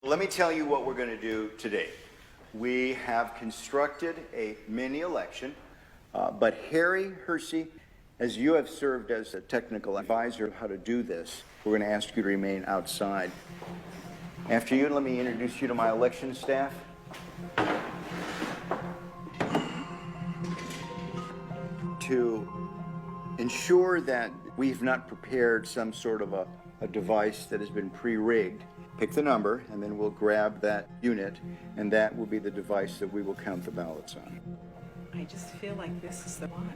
Let me tell you what we're going to do today. We have constructed a mini election, but Harry Hersey, as you have served as a technical advisor of how to do this, we're going to ask you to remain outside. After you, let me introduce you to my election staff. To ensure that we've not prepared some sort of a device that has been pre-rigged, pick the number, and then we'll grab that unit, and that will be the device that we will count the ballots on. I just feel like this is the one.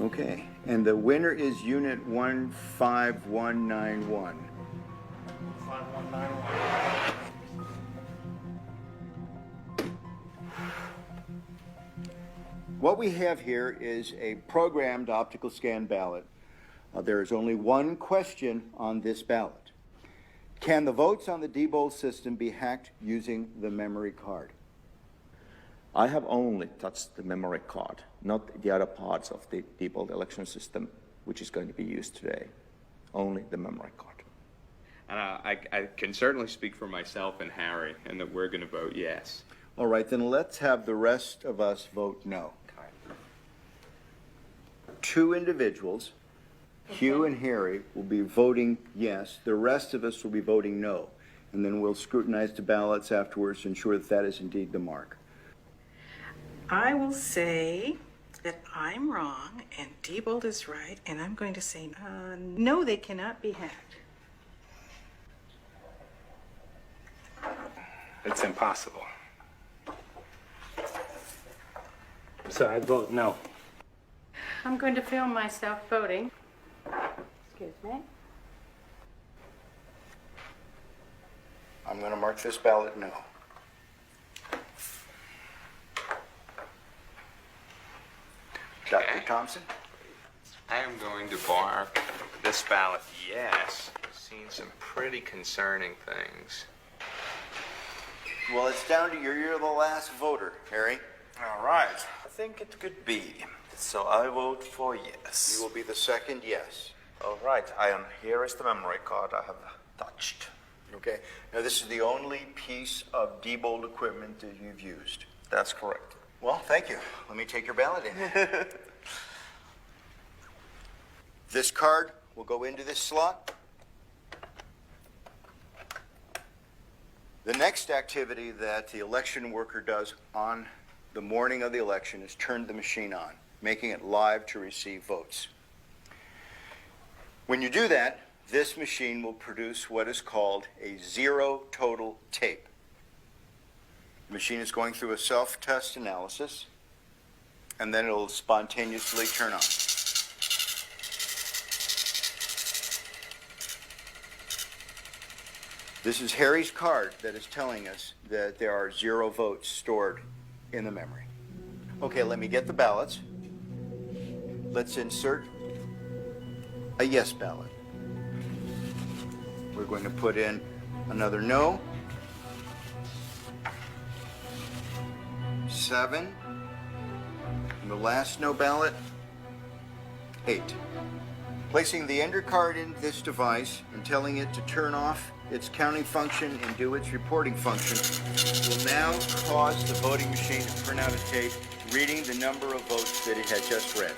Okay, and the winner is unit 15191. 5191. What we have here is a programmed optical scan ballot. There is only one question on this ballot. Can the votes on the Diebold system be hacked using the memory card? I have only touched the memory card, not the other parts of the Diebold election system, which is going to be used today. Only the memory card. I can certainly speak for myself and Harry, and that we're going to vote yes. All right, then let's have the rest of us vote no. Two individuals, Hugh and Harry, will be voting yes. The rest of us will be voting no. And then we'll scrutinize the ballots afterwards to ensure that that is indeed the mark. I will say that I'm wrong and Diebold is right, and I'm going to say no, they cannot be hacked. It's impossible. So I vote no. I'm going to film myself voting. Excuse me. I'm going to mark this ballot no. Dr. Thompson? I am going to mark this ballot yes. I've seen some pretty concerning things. Well, it's down to you. You're the last voter, Harry. All right. I think it could be. So I vote for yes. You will be the second yes. All right. Here is the memory card I have touched. Okay. Now, this is the only piece of Diebold equipment that you've used. That's correct. Well, thank you. Let me take your ballot in. This card will go into this slot. The next activity that the election worker does on the morning of the election is turn the machine on, making it live to receive votes. When you do that, this machine will produce what is called a zero total tape. The machine is going through a self-test analysis, and then it'll spontaneously turn on. This is Harry's card that is telling us that there are 0 votes stored in the memory. Okay, let me get the ballots. Let's insert a yes ballot. We're going to put in another no. 7. And the last no ballot, 8. Placing the ender card in this device and telling it to turn off its counting function and do its reporting function will now cause the voting machine to print out a tape reading the number of votes that it had just read.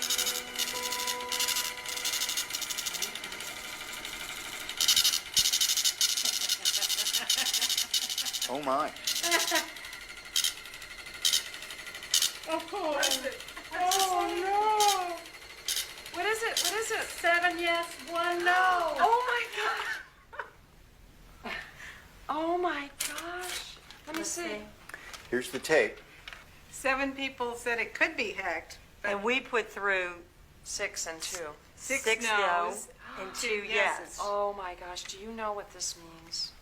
Oh my. Oh no! What is it? 7 yes, 1 no. Oh my god! Oh my gosh! Let me see. Here's the tape. 7 people said it could be hacked. And we put through 6 and 2. 6 no's no's and 2 2 yeses. yeses. Oh my gosh, do you know what this means?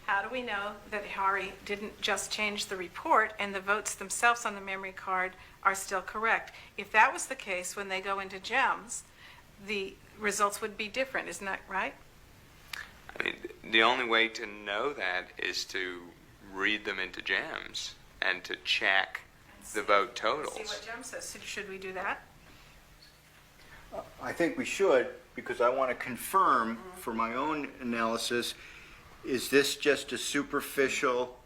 How do we know that Harry didn't just change the report and the votes themselves on the memory card are still correct? If that was the case, when they go into GEMS, the results would be different, isn't that right? I mean, the only way to know that is to read them into GEMS and to check the vote totals. See what GEMS says. Should we do that? I think we should, because I want to confirm for my own analysis Is this just a superficial?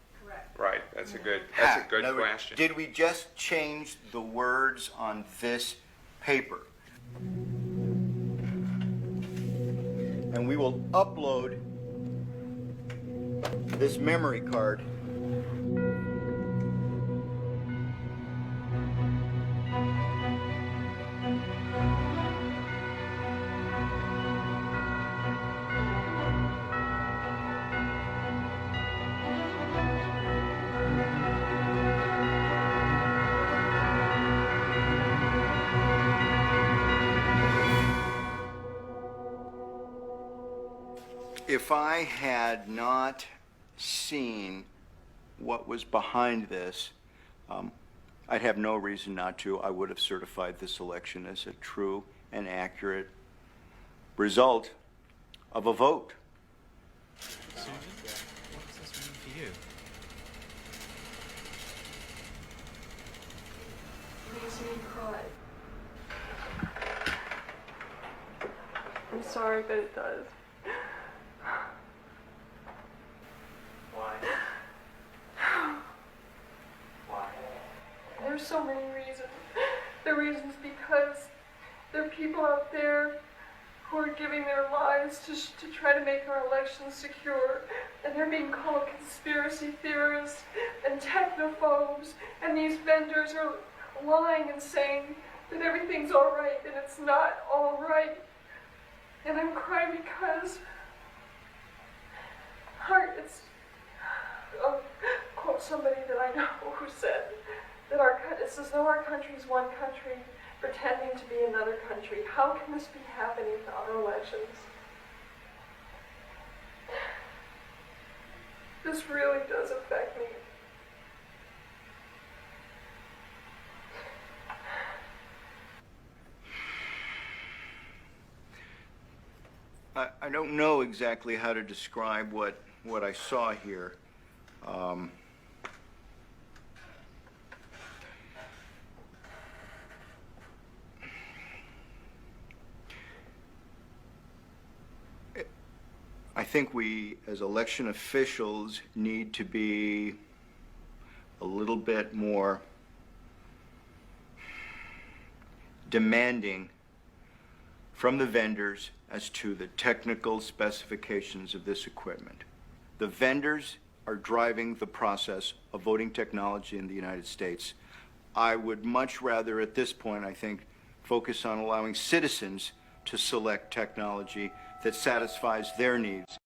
Right, that's a good hack? In other words, question. Did we just change the words on this paper? And we will upload this memory card if I had not seen what was behind this, I'd have no reason not to. I would have certified this election as a true and accurate result of a vote. Susan, what does this mean for you? Makes me cry. I'm sorry, but it does. Why? Why? There's so many reasons. The reasons because there are people out there who are giving their lives to try to make our elections secure, and they're being called conspiracy theorists and technophobes, and these vendors are lying and saying that everything's all right, and it's not all right. And I'm crying because I'll quote somebody that I know who said that it's as though our country is one country pretending to be another country. How can this be happening to our elections? This really does affect me. I don't know exactly how to describe what I saw here. I think we, as election officials, need to be a little bit more demanding from the vendors as to the technical specifications of this equipment. The vendors are driving the process of voting technology in the United States. I would much rather, at this point, I think, focus on allowing citizens to select technology that satisfies their needs.